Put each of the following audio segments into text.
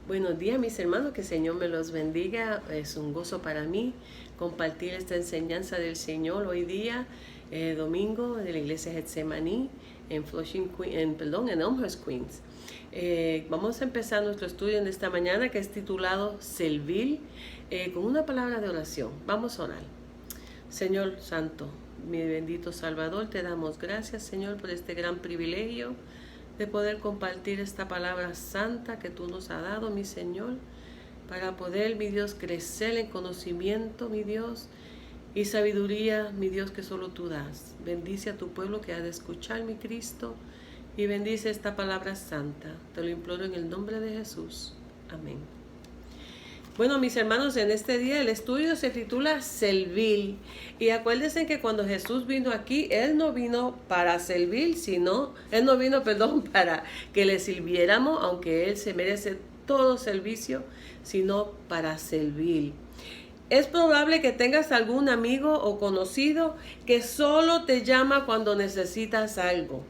Buenos días, mis hermanos, que el Señor me los bendiga. Es un gozo para mí compartir esta enseñanza del Señor hoy día, domingo, de la iglesia Getsemaní en Elmhurst, Queens. Vamos a empezar nuestro estudio en esta mañana, que es titulado Servir, con una palabra de oración. Vamos a orar. Señor Santo, mi bendito Salvador, te damos gracias, Señor, por este gran privilegio de poder compartir esta palabra santa que tú nos has dado, mi Señor, para poder, mi Dios, crecer en conocimiento, mi Dios, y sabiduría, mi Dios, que solo tú das. Bendice a tu pueblo que ha de escuchar, mi Cristo, y bendice esta palabra santa. Te lo imploro en el nombre de Jesús. Amén. Bueno, mis hermanos, en este día el estudio se titula Servir. Y acuérdense que cuando Jesús vino aquí, Él no vino para servir, para que le sirviéramos, aunque Él se merece todo servicio, sino para servir. Es probable que tengas algún amigo o conocido que solo te llama cuando necesitas algo.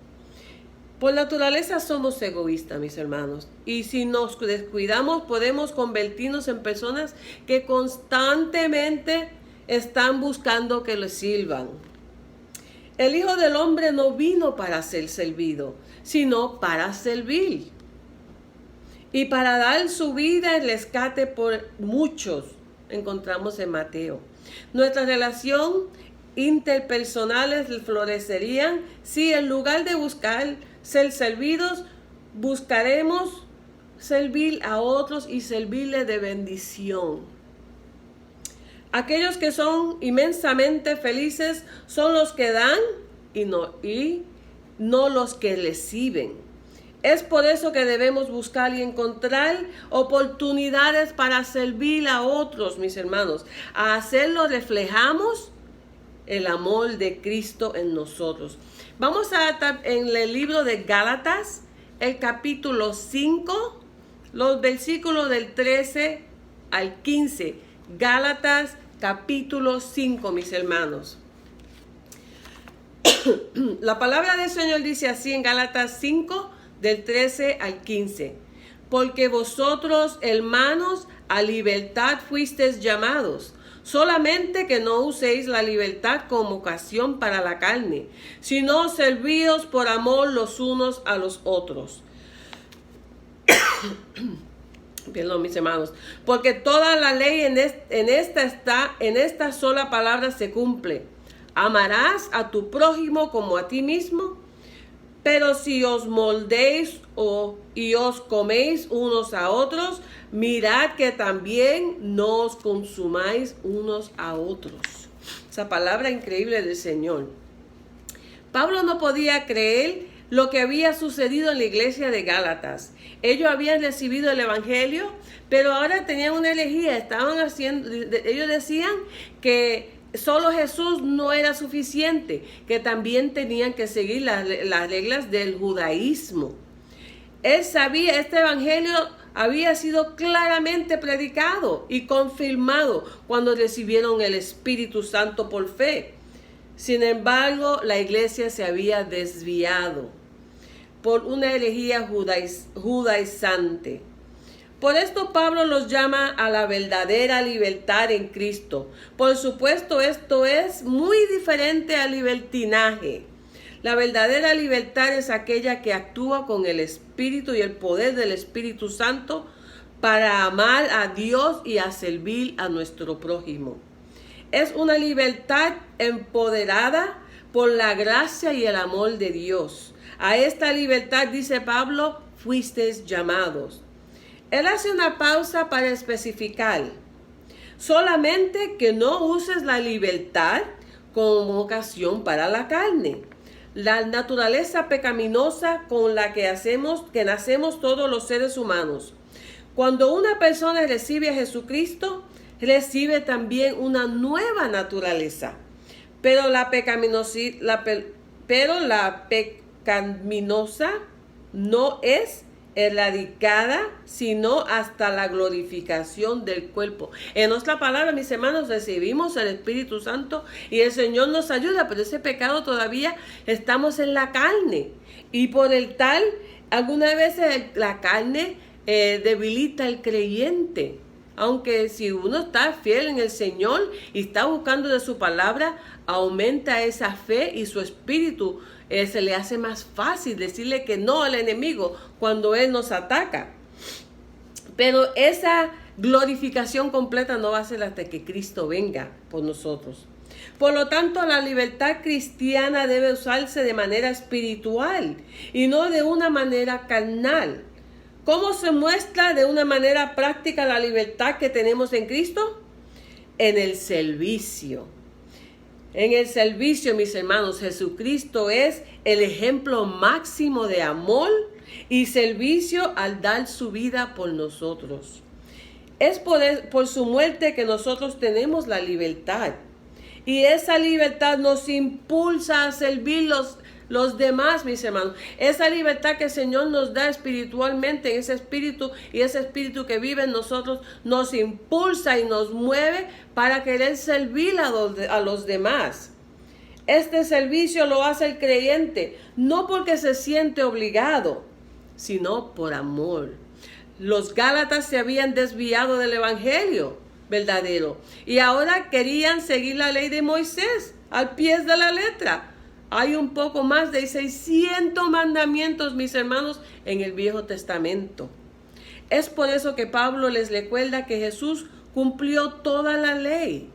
Por naturaleza somos egoístas, mis hermanos, y si nos descuidamos podemos convertirnos en personas que constantemente están buscando que les sirvan. El Hijo del Hombre no vino para ser servido, sino para servir y para dar su vida en rescate por muchos, encontramos en Mateo. Nuestra relación interpersonales florecerían si en lugar de buscar ser servidos, buscaremos servir a otros y servirle de bendición. Aquellos que son inmensamente felices son los que dan y no los que reciben. Es por eso que debemos buscar y encontrar oportunidades para servir a otros, mis hermanos. A hacerlo reflejamos el amor de Cristo en nosotros. Vamos a estar en el libro de Gálatas, el capítulo 5, los versículos del 13 al 15. Gálatas, capítulo 5, mis hermanos. La palabra del Señor dice así en Gálatas 5, del 13 al 15. Porque vosotros, hermanos, a libertad fuisteis llamados. Solamente que no uséis la libertad como ocasión para la carne, sino servíos por amor los unos a los otros. Perdón, mis hermanos. Porque toda la ley en esta sola palabra se cumple. Amarás a tu prójimo como a ti mismo. Pero si os moldéis y os coméis unos a otros, mirad que también no os consumáis unos a otros. Esa palabra increíble del Señor. Pablo no podía creer lo que había sucedido en la iglesia de Gálatas. Ellos habían recibido el evangelio, pero ahora tenían una herejía. Ellos decían que solo Jesús no era suficiente, que también tenían que seguir las reglas del judaísmo. Él sabía, este evangelio había sido claramente predicado y confirmado cuando recibieron el Espíritu Santo por fe. Sin embargo, la iglesia se había desviado por una herejía judaizante. Por esto Pablo los llama a la verdadera libertad en Cristo. Por supuesto, esto es muy diferente al libertinaje. La verdadera libertad es aquella que actúa con el Espíritu y el poder del Espíritu Santo para amar a Dios y a servir a nuestro prójimo. Es una libertad empoderada por la gracia y el amor de Dios. A esta libertad, dice Pablo, fuisteis llamados. Él hace una pausa para especificar, solamente que no uses la libertad como ocasión para la carne. La naturaleza pecaminosa con la que nacemos todos los seres humanos. Cuando una persona recibe a Jesucristo, recibe también una nueva naturaleza. Pero la pecaminosa no es erradicada, sino hasta la glorificación del cuerpo. En nuestra palabra, mis hermanos, recibimos el Espíritu Santo y el Señor nos ayuda, pero ese pecado todavía estamos en la carne. Y por el tal, algunas veces la carne debilita al creyente. Aunque si uno está fiel en el Señor y está buscando de su palabra, aumenta esa fe y su espíritu se le hace más fácil decirle que no al enemigo cuando él nos ataca. Pero esa glorificación completa no va a ser hasta que Cristo venga por nosotros. Por lo tanto, la libertad cristiana debe usarse de manera espiritual y no de una manera carnal. ¿Cómo se muestra de una manera práctica la libertad que tenemos en Cristo? En el servicio. En el servicio, mis hermanos, Jesucristo es el ejemplo máximo de amor y servicio al dar su vida por nosotros. Es por su muerte que nosotros tenemos la libertad. Y esa libertad nos impulsa a servir los demás, mis hermanos. Esa libertad que el Señor nos da espiritualmente, ese espíritu que vive en nosotros, nos impulsa y nos mueve para querer servir a los demás. Este servicio lo hace el creyente, no porque se siente obligado, sino por amor. Los Gálatas se habían desviado del evangelio verdadero y ahora querían seguir la ley de Moisés al pie de la letra. Hay un poco más de 600 mandamientos, mis hermanos, en el Viejo Testamento. Es por eso que Pablo les recuerda que Jesús cumplió toda la ley,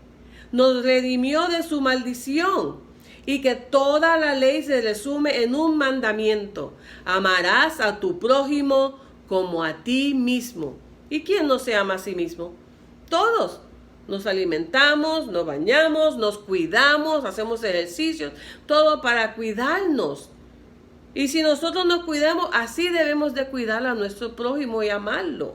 nos redimió de su maldición y que toda la ley se resume en un mandamiento: amarás a tu prójimo como a ti mismo. ¿Y quién no se ama a sí mismo? Todos. Nos alimentamos, nos bañamos, nos cuidamos, hacemos ejercicios, todo para cuidarnos. Y si nosotros nos cuidamos, así debemos de cuidar a nuestro prójimo y amarlo.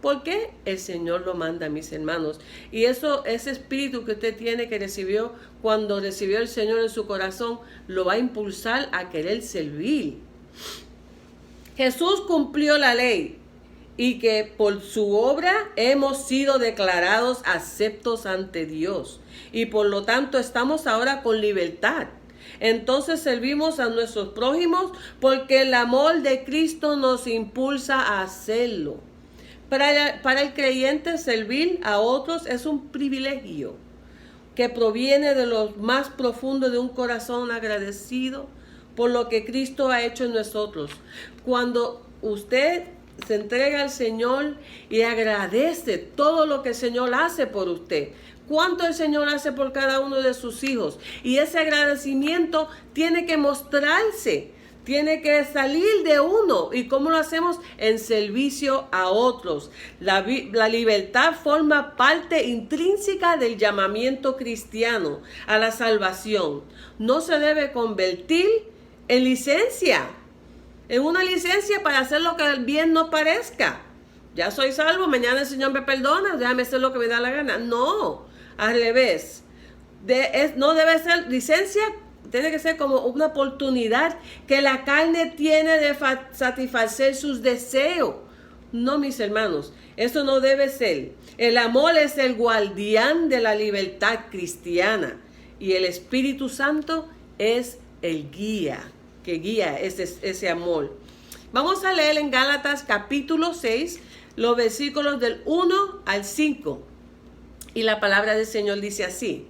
¿Por qué? El Señor lo manda, mis hermanos. Y ese espíritu que usted tiene, que recibió cuando recibió el Señor en su corazón, lo va a impulsar a querer servir. Jesús cumplió la ley y que por su obra hemos sido declarados aceptos ante Dios. Y por lo tanto estamos ahora con libertad. Entonces servimos a nuestros prójimos porque el amor de Cristo nos impulsa a hacerlo. Para el creyente, servir a otros es un privilegio que proviene de lo más profundo de un corazón agradecido por lo que Cristo ha hecho en nosotros. Cuando usted se entrega al Señor y agradece todo lo que el Señor hace por usted, cuánto el Señor hace por cada uno de sus hijos, y ese agradecimiento tiene que mostrarse, tiene que salir de uno. ¿Y cómo lo hacemos? En servicio a otros. La libertad forma parte intrínseca del llamamiento cristiano a la salvación. No se debe convertir en licencia, en una licencia para hacer lo que el bien nos parezca. Ya soy salvo, mañana el Señor me perdona, déjame hacer lo que me da la gana. No, al revés. No debe ser licencia, tiene que ser como una oportunidad que la carne tiene de satisfacer sus deseos. No, mis hermanos, eso no debe ser. El amor es el guardián de la libertad cristiana y el Espíritu Santo es el guía que guía ese amor. Vamos a leer en Gálatas capítulo 6, los versículos del 1 al 5. Y la palabra del Señor dice así: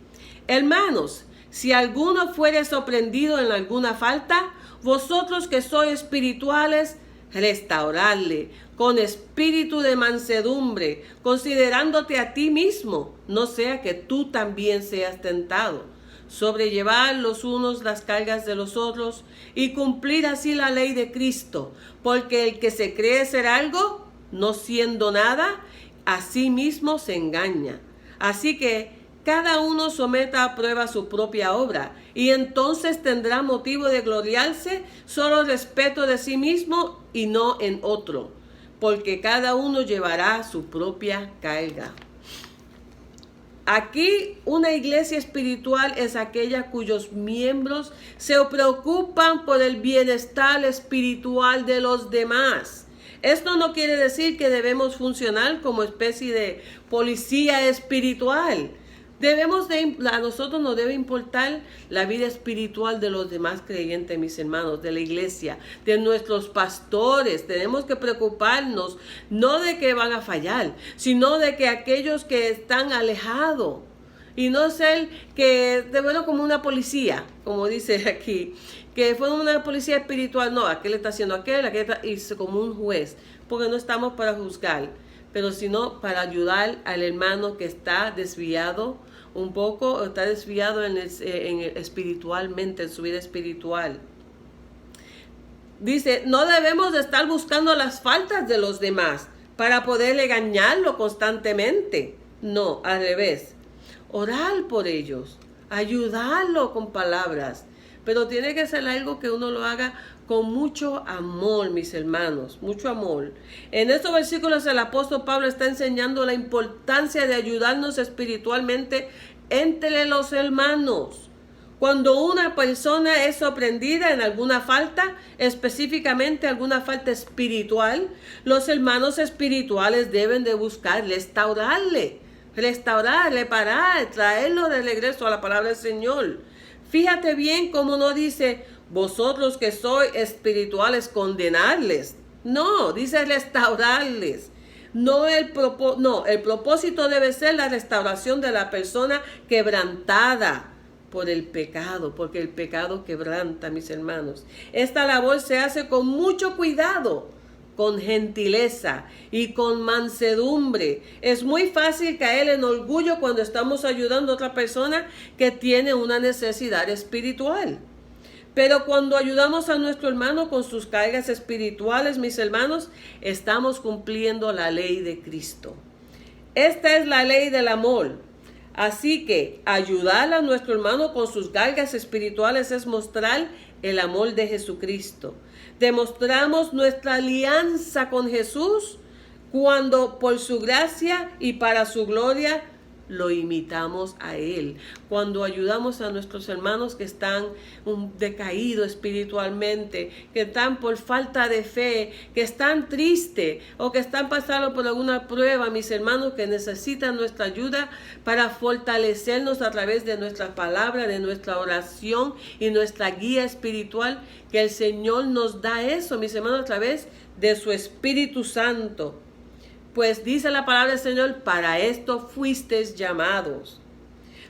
hermanos, si alguno fuere sorprendido en alguna falta, vosotros que sois espirituales, restaurarle con espíritu de mansedumbre, considerándote a ti mismo, no sea que tú también seas tentado. Sobrellevar los unos las cargas de los otros y cumplir así la ley de Cristo, porque el que se cree ser algo, no siendo nada, a sí mismo se engaña. Así que cada uno someta a prueba su propia obra, y entonces tendrá motivo de gloriarse solo respeto de sí mismo y no en otro, porque cada uno llevará su propia carga. Aquí una iglesia espiritual es aquella cuyos miembros se preocupan por el bienestar espiritual de los demás. Esto no quiere decir que debemos funcionar como especie de policía espiritual, A nosotros nos debe importar la vida espiritual de los demás creyentes, mis hermanos, de la iglesia, de nuestros pastores. Tenemos que preocuparnos no de que van a fallar, sino de que aquellos que están alejados, y no ser que, bueno, como una policía, como dice aquí, que fue una policía espiritual. No, aquel está haciendo aquel está, y como un juez, porque no estamos para juzgar, pero sino para ayudar al hermano que está desviado un poco, está desviado espiritualmente, en su vida espiritual. Dice, no debemos de estar buscando las faltas de los demás para poder engañarlo constantemente. No, al revés. Orar por ellos, ayudarlo con palabras, pero tiene que ser algo que uno lo haga con mucho amor, mis hermanos, mucho amor. En estos versículos el apóstol Pablo está enseñando la importancia de ayudarnos espiritualmente entre los hermanos. Cuando una persona es sorprendida en alguna falta, específicamente alguna falta espiritual, los hermanos espirituales deben de buscar restaurarle, reparar, traerlo de regreso a la palabra del Señor. Fíjate bien cómo no dice, vosotros que sois espirituales, condenarles. No, dice restaurarles. El propósito debe ser la restauración de la persona quebrantada por el pecado, porque el pecado quebranta, mis hermanos. Esta labor se hace con mucho cuidado, con gentileza y con mansedumbre. Es muy fácil caer en orgullo cuando estamos ayudando a otra persona que tiene una necesidad espiritual. Pero cuando ayudamos a nuestro hermano con sus cargas espirituales, mis hermanos, estamos cumpliendo la ley de Cristo. Esta es la ley del amor. Así que ayudar a nuestro hermano con sus cargas espirituales es mostrar el amor de Jesucristo. Demostramos nuestra alianza con Jesús cuando por su gracia y para su gloria lo imitamos a Él. Cuando ayudamos a nuestros hermanos que están decaídos espiritualmente, que están por falta de fe, que están tristes o que están pasando por alguna prueba, mis hermanos, que necesitan nuestra ayuda para fortalecernos a través de nuestra palabra, de nuestra oración y nuestra guía espiritual, que el Señor nos da eso, mis hermanos, a través de su Espíritu Santo. Pues dice la palabra del Señor, para esto fuisteis llamados.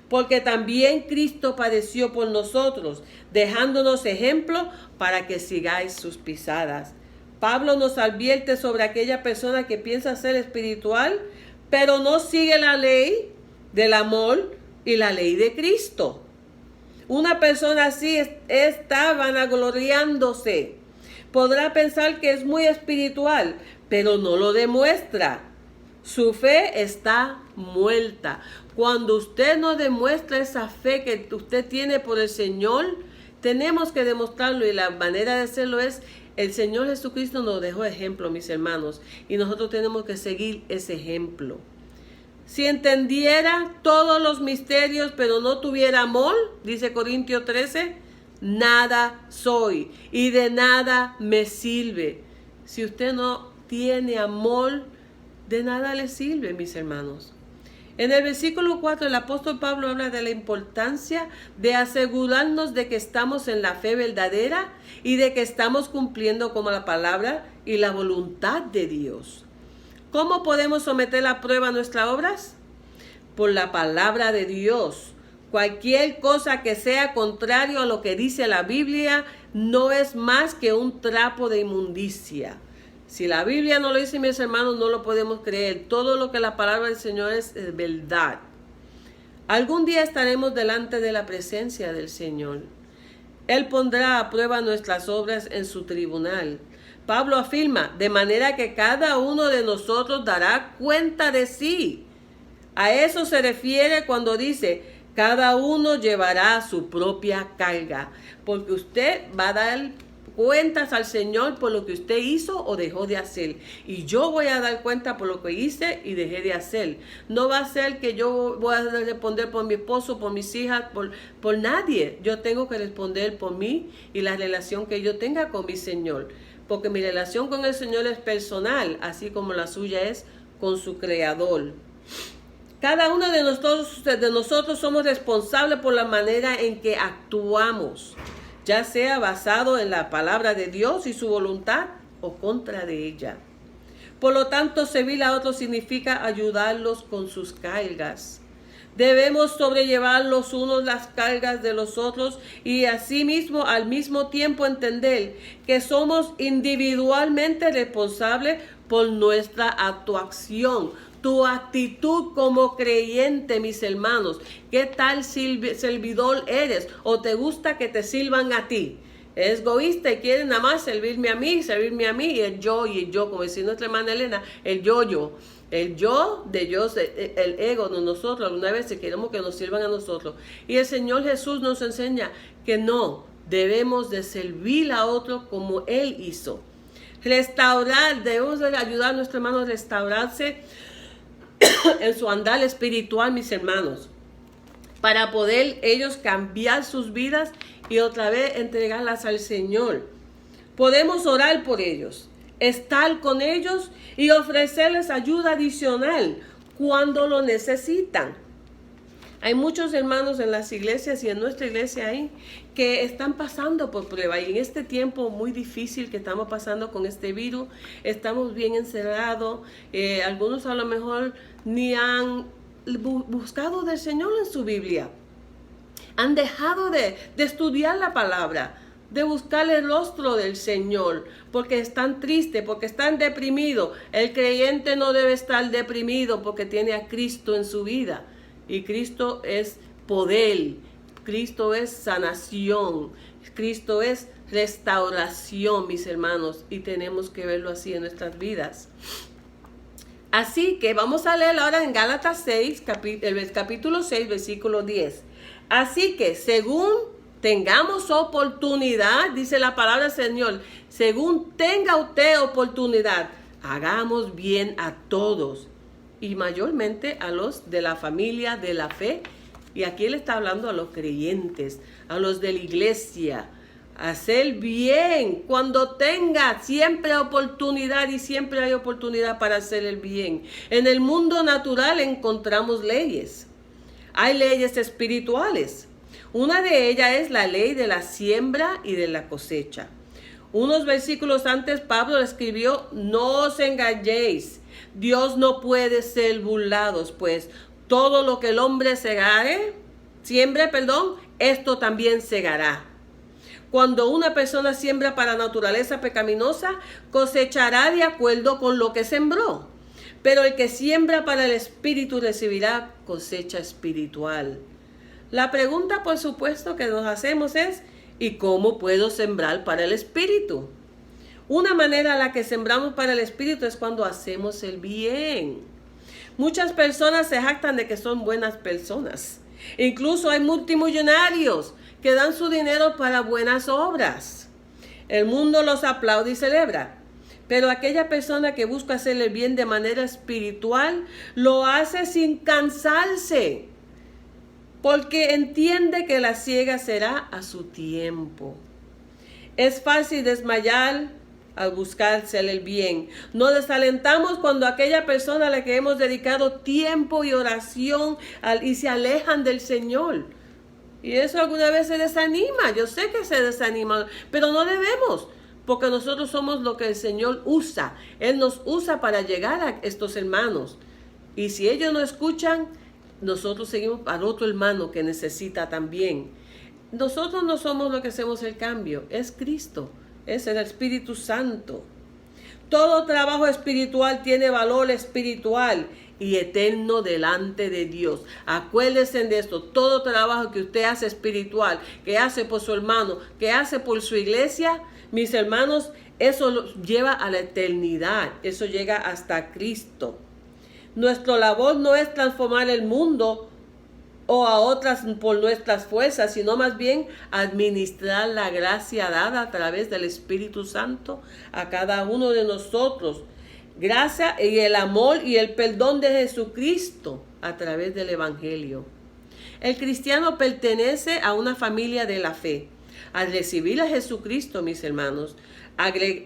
Porque también Cristo padeció por nosotros, dejándonos ejemplo para que sigáis sus pisadas. Pablo nos advierte sobre aquella persona que piensa ser espiritual, pero no sigue la ley del amor y la ley de Cristo. Una persona así está vanagloriándose. Podrá pensar que es muy espiritual, pero no lo demuestra. Su fe está muerta. Cuando usted no demuestra esa fe que usted tiene por el Señor, tenemos que demostrarlo, y la manera de hacerlo es, el Señor Jesucristo nos dejó ejemplo, mis hermanos, y nosotros tenemos que seguir ese ejemplo. Si entendiera todos los misterios, pero no tuviera amor, dice Corintios 13, nada soy y de nada me sirve. Si usted no tiene amor, de nada le sirve, mis hermanos. En el versículo 4, el apóstol Pablo habla de la importancia de asegurarnos de que estamos en la fe verdadera y de que estamos cumpliendo como la palabra y la voluntad de Dios. ¿Cómo podemos someter a prueba nuestras obras? Por la palabra de Dios. Cualquier cosa que sea contrario a lo que dice la Biblia no es más que un trapo de inmundicia. Si la Biblia no lo dice, mis hermanos, no lo podemos creer. Todo lo que la palabra del Señor es verdad. Algún día estaremos delante de la presencia del Señor. Él pondrá a prueba nuestras obras en su tribunal. Pablo afirma, de manera que cada uno de nosotros dará cuenta de sí. A eso se refiere cuando dice, cada uno llevará su propia carga, porque usted va a dar cuentas al Señor por lo que usted hizo o dejó de hacer. Y yo voy a dar cuenta por lo que hice y dejé de hacer. No va a ser que yo voy a responder por mi esposo, por mis hijas, por nadie. Yo tengo que responder por mí y la relación que yo tenga con mi Señor. Porque mi relación con el Señor es personal, así como la suya es con su Creador. Cada uno de nosotros somos responsables por la manera en que actuamos, ya sea basado en la palabra de Dios y su voluntad o contra de ella. Por lo tanto, servir a otros significa ayudarlos con sus cargas. Debemos sobrellevar los unos las cargas de los otros y asimismo al mismo tiempo entender que somos individualmente responsables por nuestra actuación. Tu actitud como creyente, mis hermanos, ¿qué tal servidor eres? ¿O te gusta que te sirvan a ti? Es egoísta y quiere nada más servirme a mí, y el yo, como decía nuestra hermana Elena, el yo. El yo de Dios, el ego de nosotros, alguna vez queremos que nos sirvan a nosotros. Y el Señor Jesús nos enseña que no, debemos de servir a otro como Él hizo. Restaurar, debemos de ayudar a nuestros hermanos a restaurarse en su andar espiritual, mis hermanos, para poder ellos cambiar sus vidas y otra vez entregarlas al Señor. Podemos orar por ellos, estar con ellos y ofrecerles ayuda adicional cuando lo necesitan. Hay muchos hermanos en las iglesias y en nuestra iglesia ahí que están pasando por prueba, y en este tiempo muy difícil que estamos pasando con este virus, estamos bien encerrados. Algunos a lo mejor ni han buscado del Señor en su Biblia, han dejado de estudiar la palabra, de buscar el rostro del Señor, porque están tristes, porque están deprimidos. El creyente no debe estar deprimido porque tiene a Cristo en su vida. Y Cristo es poder, Cristo es sanación, Cristo es restauración, mis hermanos, y tenemos que verlo así en nuestras vidas. Así que vamos a leer ahora en Gálatas 6, capítulo 6, versículo 10. Así que según tengamos oportunidad, dice la palabra del Señor, según tenga usted oportunidad, hagamos bien a todos, y mayormente a los de la familia de la fe. Y aquí él está hablando a los creyentes, a los de la iglesia. Hacer bien cuando tenga siempre oportunidad, y siempre hay oportunidad para hacer el bien. En el mundo natural encontramos leyes. Hay leyes espirituales. Una de ellas es la ley de la siembra y de la cosecha. Unos versículos antes Pablo escribió: no os engañéis, Dios no puede ser burlados, pues todo lo que el hombre siembre, esto también segará. Cuando una persona siembra para naturaleza pecaminosa, cosechará de acuerdo con lo que sembró. Pero el que siembra para el espíritu recibirá cosecha espiritual. La pregunta, por supuesto, que nos hacemos es: ¿y cómo puedo sembrar para el espíritu? Una manera en la que sembramos para el espíritu es cuando hacemos el bien. Muchas personas se jactan de que son buenas personas. Incluso hay multimillonarios que dan su dinero para buenas obras. El mundo los aplaude y celebra. Pero aquella persona que busca hacer el bien de manera espiritual lo hace sin cansarse, porque entiende que la siega será a su tiempo. Es fácil desmayar al buscar hacer el bien. Nos desalentamos cuando aquella persona a la que hemos dedicado tiempo y oración y se alejan del Señor. Y eso alguna vez se desanima. Yo sé que se desanima, pero no debemos, porque nosotros somos lo que el Señor usa. Él nos usa para llegar a estos hermanos. Y si ellos no escuchan, nosotros seguimos al otro hermano que necesita también. Nosotros no somos los que hacemos el cambio, es Cristo, es el Espíritu Santo. Todo trabajo espiritual tiene valor espiritual y eterno delante de Dios. Acuérdense de esto: todo trabajo que usted hace espiritual, que hace por su hermano, que hace por su iglesia, mis hermanos, eso lo lleva a la eternidad, eso llega hasta Cristo. Nuestra labor no es transformar el mundo o a otras por nuestras fuerzas, sino más bien administrar la gracia dada a través del Espíritu Santo a cada uno de nosotros. Gracia y el amor y el perdón de Jesucristo a través del Evangelio. El cristiano pertenece a una familia de la fe. Al recibir a Jesucristo, mis hermanos,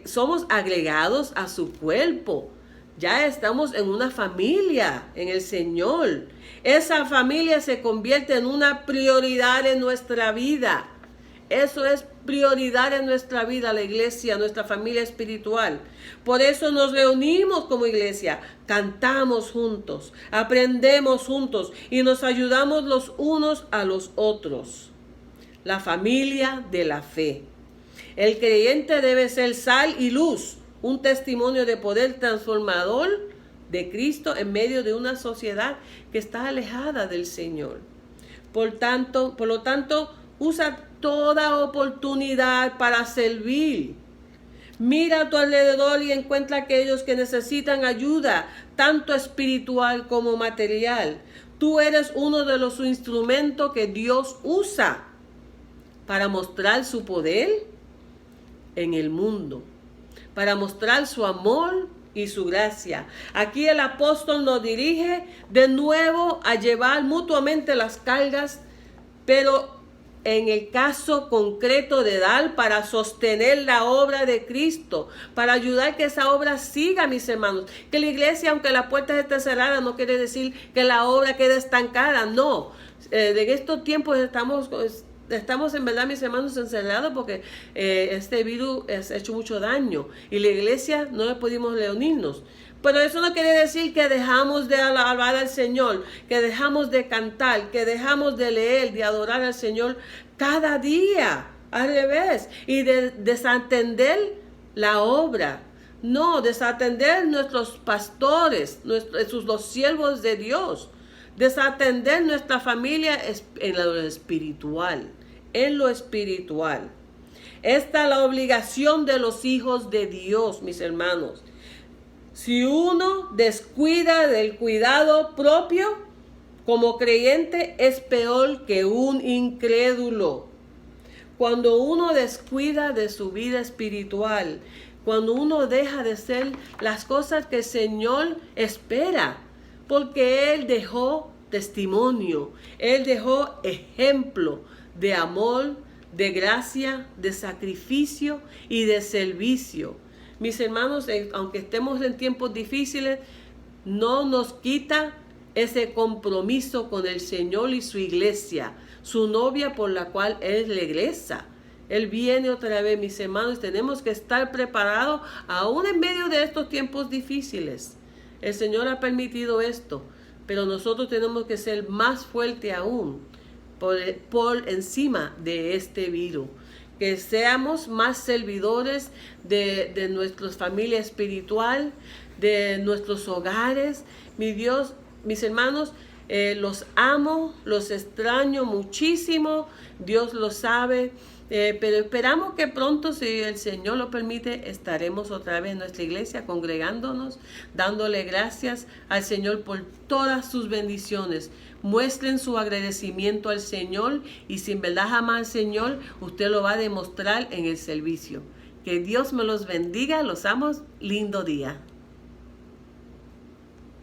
somos agregados a su cuerpo. Ya estamos en una familia, en el Señor. Esa familia se convierte en una prioridad en nuestra vida. Eso es prioridad en nuestra vida, la iglesia, nuestra familia espiritual. Por eso nos reunimos como iglesia, cantamos juntos, aprendemos juntos y nos ayudamos los unos a los otros. La familia de la fe. El creyente debe ser sal y luz, un testimonio de poder transformador de Cristo en medio de una sociedad que está alejada del Señor. Por lo tanto, usa toda oportunidad para servir. Mira a tu alrededor y encuentra a aquellos que necesitan ayuda, tanto espiritual como material. Tú eres uno de los instrumentos que Dios usa para mostrar su poder en el mundo, para mostrar su amor y su gracia. Aquí el apóstol nos dirige de nuevo a llevar mutuamente las cargas, pero en el caso concreto de dar para sostener la obra de Cristo, para ayudar que esa obra siga, mis hermanos. Que la iglesia, aunque la puerta esté cerrada, no quiere decir que la obra quede estancada, no. En estos tiempos estamos en verdad, mis hermanos, encerrados porque este virus ha hecho mucho daño y la iglesia no pudimos reunirnos. Pero eso no quiere decir que dejamos de alabar al Señor, que dejamos de cantar, que dejamos de leer, de adorar al Señor cada día, al revés, y de desatender la obra. No, desatender nuestros pastores, los siervos de Dios. Desatender nuestra familia en lo espiritual, Esta es la obligación de los hijos de Dios, mis hermanos. Si uno descuida del cuidado propio, como creyente, es peor que un incrédulo. Cuando uno descuida de su vida espiritual, cuando uno deja de hacer las cosas que el Señor espera, porque Él dejó testimonio, Él dejó ejemplo de amor, de gracia, de sacrificio y de servicio. Mis hermanos, aunque estemos en tiempos difíciles, no nos quita ese compromiso con el Señor y su iglesia, su novia por la cual Él regresa. Él viene otra vez, mis hermanos, tenemos que estar preparados aún en medio de estos tiempos difíciles. El Señor ha permitido esto, pero nosotros tenemos que ser más fuertes aún por encima de este virus. Que seamos más servidores de nuestra familia espiritual, de nuestros hogares. Mi Dios, mis hermanos, los amo, los extraño muchísimo. Dios lo sabe. Pero esperamos que pronto, si el Señor lo permite, estaremos otra vez en nuestra iglesia congregándonos, dándole gracias al Señor por todas sus bendiciones. Muestren su agradecimiento al Señor y si en verdad ama al Señor, usted lo va a demostrar en el servicio. Que Dios me los bendiga, los amo, lindo día.